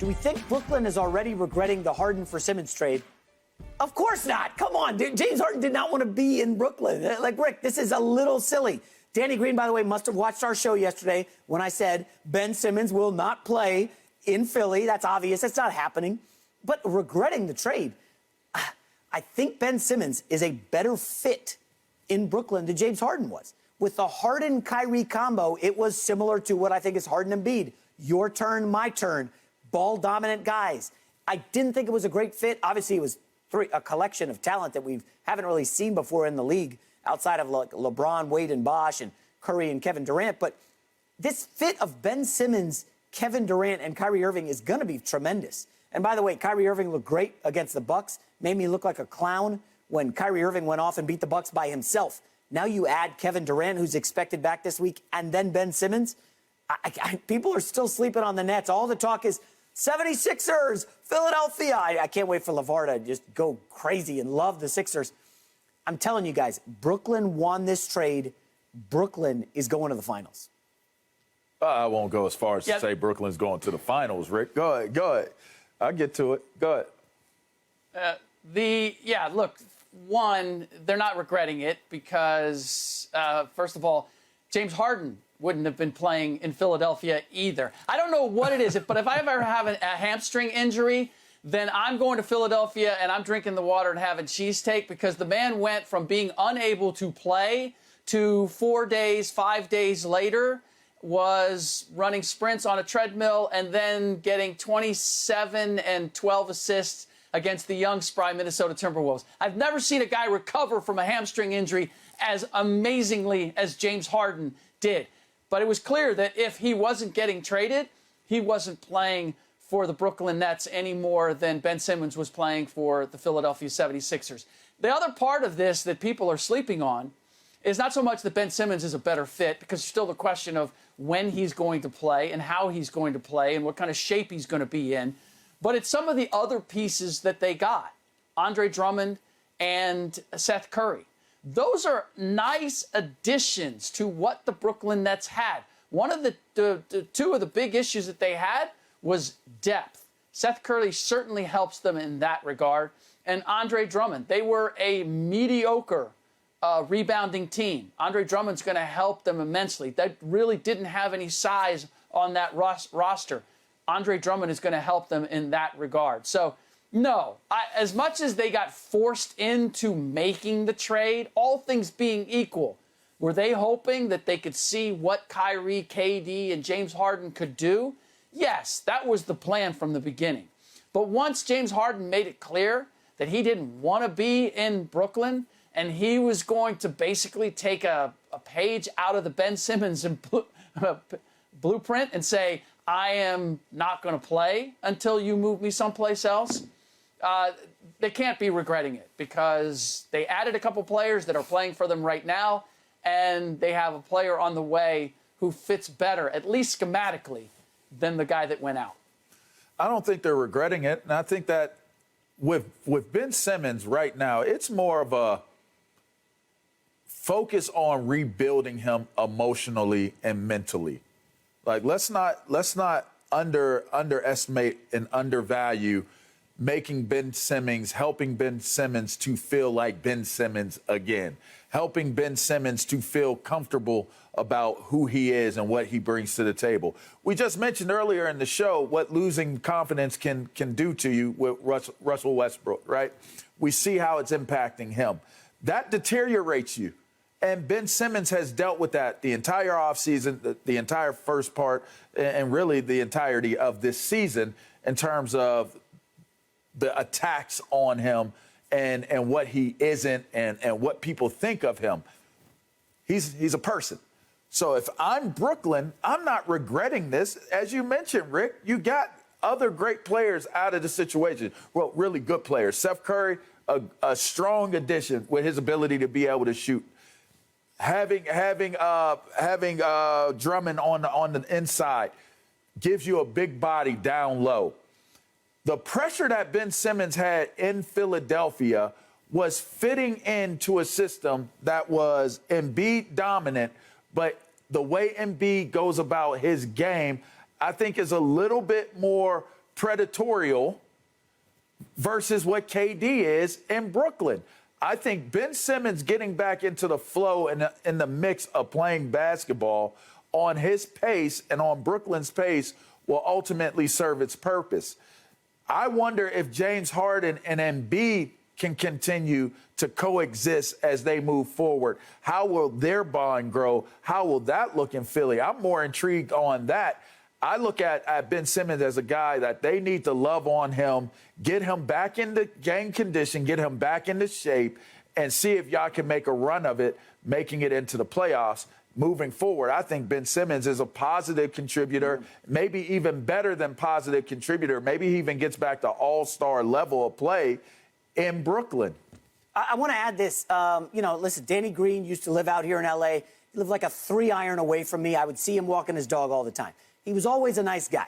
Do we think Brooklyn is already regretting the Harden for Simmons trade? Of course not. Come on, dude. James Harden did not want to be in Brooklyn. Like, Rick, this is a little silly. Danny Green, by the way, must have watched our show yesterday when I said Ben Simmons will not play in Philly. That's obvious. That's not happening. But regretting the trade, I think Ben Simmons is a better fit in Brooklyn than James Harden was. With the Harden-Kyrie combo, it was similar to what I think is Harden and Embiid. Your turn, my turn. Ball-dominant guys. I didn't think it was a great fit. Obviously, it was a collection of talent that we haven't really seen before in the league, outside of like LeBron, Wade, and Bosh, and Curry and Kevin Durant. But this fit of Ben Simmons, Kevin Durant, and Kyrie Irving is going to be tremendous. And by the way, Kyrie Irving looked great against the Bucks. Made me look like a clown when Kyrie Irving went off and beat the Bucks by himself. Now you add Kevin Durant, who's expected back this week, and then Ben Simmons. People are still sleeping on the Nets. All the talk is 76ers, Philadelphia. I can't wait for LaVar to just go crazy and love the Sixers. I'm telling you guys, Brooklyn won this trade. Brooklyn is going to the finals. I won't go as far as to say Brooklyn's going to the finals, Rick. Go ahead. I'll get to it. Go ahead. Look, one, they're not regretting it because, first of all, James Harden wouldn't have been playing in Philadelphia either. I don't know what it is, but if I ever have a hamstring injury, then I'm going to Philadelphia and I'm drinking the water and having cheesesteak because the man went from being unable to play to 4 days, 5 days later was running sprints on a treadmill and then getting 27 and 12 assists against the young, spry Minnesota Timberwolves. I've never seen a guy recover from a hamstring injury as amazingly as James Harden did. But it was clear that if he wasn't getting traded, he wasn't playing for the Brooklyn Nets any more than Ben Simmons was playing for the Philadelphia 76ers. The other part of this that people are sleeping on is not so much that Ben Simmons is a better fit, because it's still the question of when he's going to play and how he's going to play and what kind of shape he's going to be in. But it's some of the other pieces that they got, Andre Drummond and Seth Curry. Those are nice additions to what the Brooklyn Nets had. One of the two of the big issues that they had was depth. Seth Curry certainly helps them in that regard. And Andre Drummond, they were a mediocre rebounding team. Andre Drummond's going to help them immensely. They really didn't have any size on that roster. Andre Drummond is going to help them in that regard. So, no, as much as they got forced into making the trade, all things being equal, were they hoping that they could see what Kyrie, KD, and James Harden could do? Yes, that was the plan from the beginning. But once James Harden made it clear that he didn't want to be in Brooklyn and he was going to basically take a page out of the Ben Simmons blueprint and say, I am not going to play until you move me someplace else, they can't be regretting it because they added a couple players that are playing for them right now, and they have a player on the way who fits better, at least schematically, than the guy that went out. I don't think they're regretting it, and I think that with Ben Simmons right now, it's more of a focus on rebuilding him emotionally and mentally. Like, let's not underestimate and undervalue making Ben Simmons, helping Ben Simmons to feel like Ben Simmons again, helping Ben Simmons to feel comfortable about who he is and what he brings to the table. We just mentioned earlier in the show what losing confidence can do to you with Russell Westbrook, right? We see how it's impacting him. That deteriorates you. And Ben Simmons has dealt with that the entire offseason, the entire first part, and really the entirety of this season in terms of the attacks on him and what he isn't and what people think of him. He's a person. So if I'm Brooklyn, I'm not regretting this. As you mentioned, Rick, you got other great players out of the situation. Well, really good players. Seth Curry, a strong addition with his ability to be able to shoot. Having Drummond on the inside gives you a big body down low. The pressure that Ben Simmons had in Philadelphia was fitting into a system that was Embiid dominant, but the way Embiid goes about his game, I think, is a little bit more predatorial versus what KD is in Brooklyn. I think Ben Simmons getting back into the flow and in the mix of playing basketball on his pace and on Brooklyn's pace will ultimately serve its purpose. I wonder if James Harden and Embiid can continue to coexist as they move forward. How will their bond grow? How will that look in Philly? I'm more intrigued on that. I look at Ben Simmons as a guy that they need to love on him, get him back into game condition, get him back into shape, and see if y'all can make a run of it, making it into the playoffs. Moving forward, I think Ben Simmons is a positive contributor, maybe even better than positive contributor. Maybe he even gets back to all-star level of play in Brooklyn. I want to add this. Listen, Danny Green used to live out here in L.A. He lived like a 3-iron away from me. I would see him walking his dog all the time. He was always a nice guy.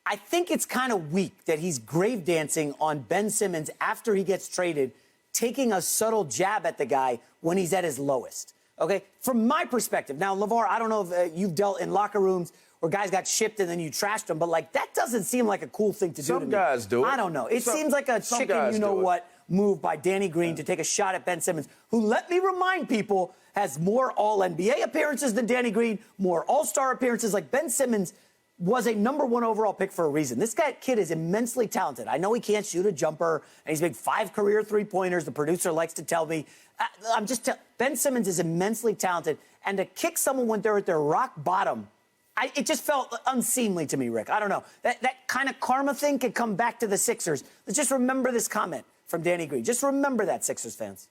I think it's kind of weak that he's grave dancing on Ben Simmons after he gets traded, taking a subtle jab at the guy when he's at his lowest. Okay? From my perspective. Now, LaVar, I don't know if you've dealt in locker rooms where guys got shipped and then you trashed them, but, like, that doesn't seem like a cool thing to do to me. Some guys do it. I don't know. It seems like a chicken you-know-what move by Danny Green to take a shot at Ben Simmons, who, let me remind people, has more All-NBA appearances than Danny Green, more All-Star appearances. Like, Ben Simmons was a number 1 overall pick for a reason. This kid is immensely talented. I know he can't shoot a jumper, and he's made 5 career three-pointers. The producer likes to tell me. Ben Simmons is immensely talented, and to kick someone when they're at their rock bottom, it just felt unseemly to me, Rick. I don't know. That kind of karma thing could come back to the Sixers. Let's just remember this comment from Danny Green. Just remember that, Sixers fans.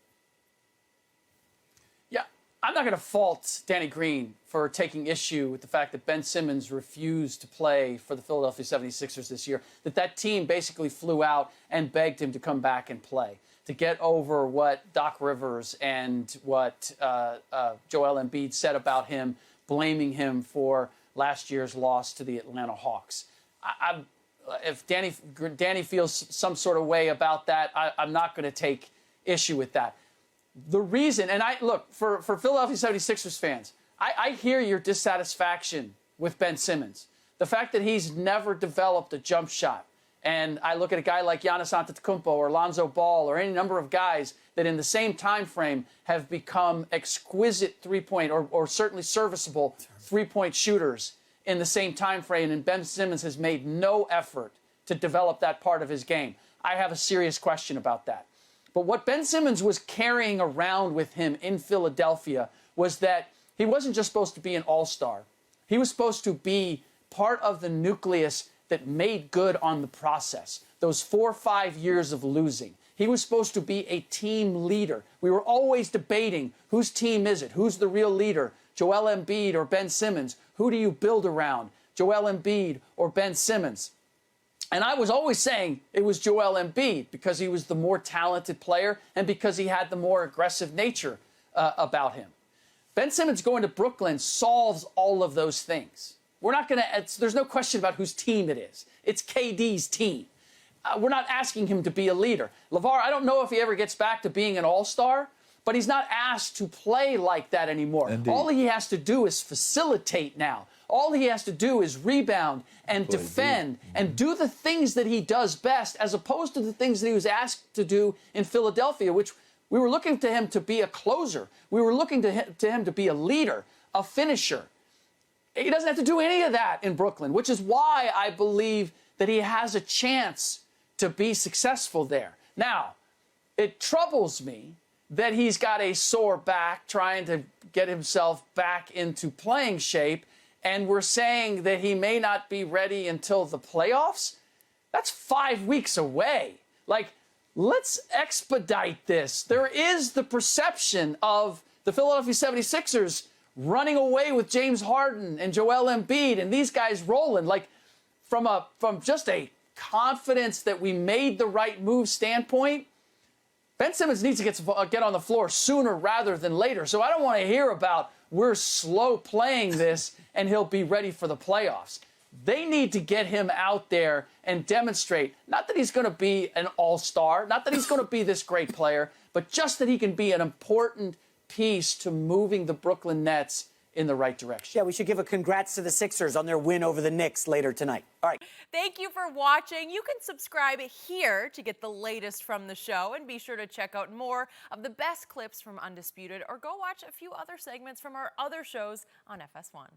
Yeah, I'm not going to fault Danny Green for taking issue with the fact that Ben Simmons refused to play for the Philadelphia 76ers this year, that team basically flew out and begged him to come back and play, to get over what Doc Rivers and what Joel Embiid said about him, blaming him for last year's loss to the Atlanta Hawks. If Danny feels some sort of way about that, I'm not going to take issue with that. The reason, and for Philadelphia 76ers fans, I hear your dissatisfaction with Ben Simmons. The fact that he's never developed a jump shot. And I look at a guy like Giannis Antetokounmpo or Lonzo Ball or any number of guys that in the same time frame have become exquisite three-point or certainly serviceable three-point shooters in the same time frame, and Ben Simmons has made no effort to develop that part of his game. I have a serious question about that. But what Ben Simmons was carrying around with him in Philadelphia was that he wasn't just supposed to be an all-star. He was supposed to be part of the nucleus that made good on the process, those 4 or 5 years of losing. He was supposed to be a team leader. We were always debating, whose team is it? Who's the real leader? Joel Embiid or Ben Simmons? Who do you build around? Joel Embiid or Ben Simmons? And I was always saying it was Joel Embiid because he was the more talented player and because he had the more aggressive nature about him. Ben Simmons going to Brooklyn solves all of those things. We're not going to, there's no question about whose team it is. It's KD's team. We're not asking him to be a leader. LaVar, I don't know if he ever gets back to being an all-star, but he's not asked to play like that anymore. Indeed. All he has to do is facilitate now. All he has to do is rebound and defend and do the things that he does best, as opposed to the things that he was asked to do in Philadelphia, which we were looking to him to be a closer. We were looking to him to be a leader, a finisher. He doesn't have to do any of that in Brooklyn, which is why I believe that he has a chance to be successful there. Now, it troubles me that he's got a sore back trying to get himself back into playing shape, and we're saying that he may not be ready until the playoffs. That's 5 weeks away. Like, let's expedite this. There is the perception of the Philadelphia 76ers running away with James Harden and Joel Embiid and these guys rolling, like from just a confidence that we made the right move standpoint. Ben Simmons needs to get on the floor sooner rather than later. So I don't want to hear about we're slow playing this and he'll be ready for the playoffs. They need to get him out there and demonstrate, not that he's going to be an all-star, not that he's going to be this great player, but just that he can be an important piece to moving the Brooklyn Nets in the right direction. Yeah, we should give a congrats to the Sixers on their win over the Knicks later tonight. All right. Thank you for watching. You can subscribe here to get the latest from the show, and be sure to check out more of the best clips from Undisputed, or go watch a few other segments from our other shows on FS1.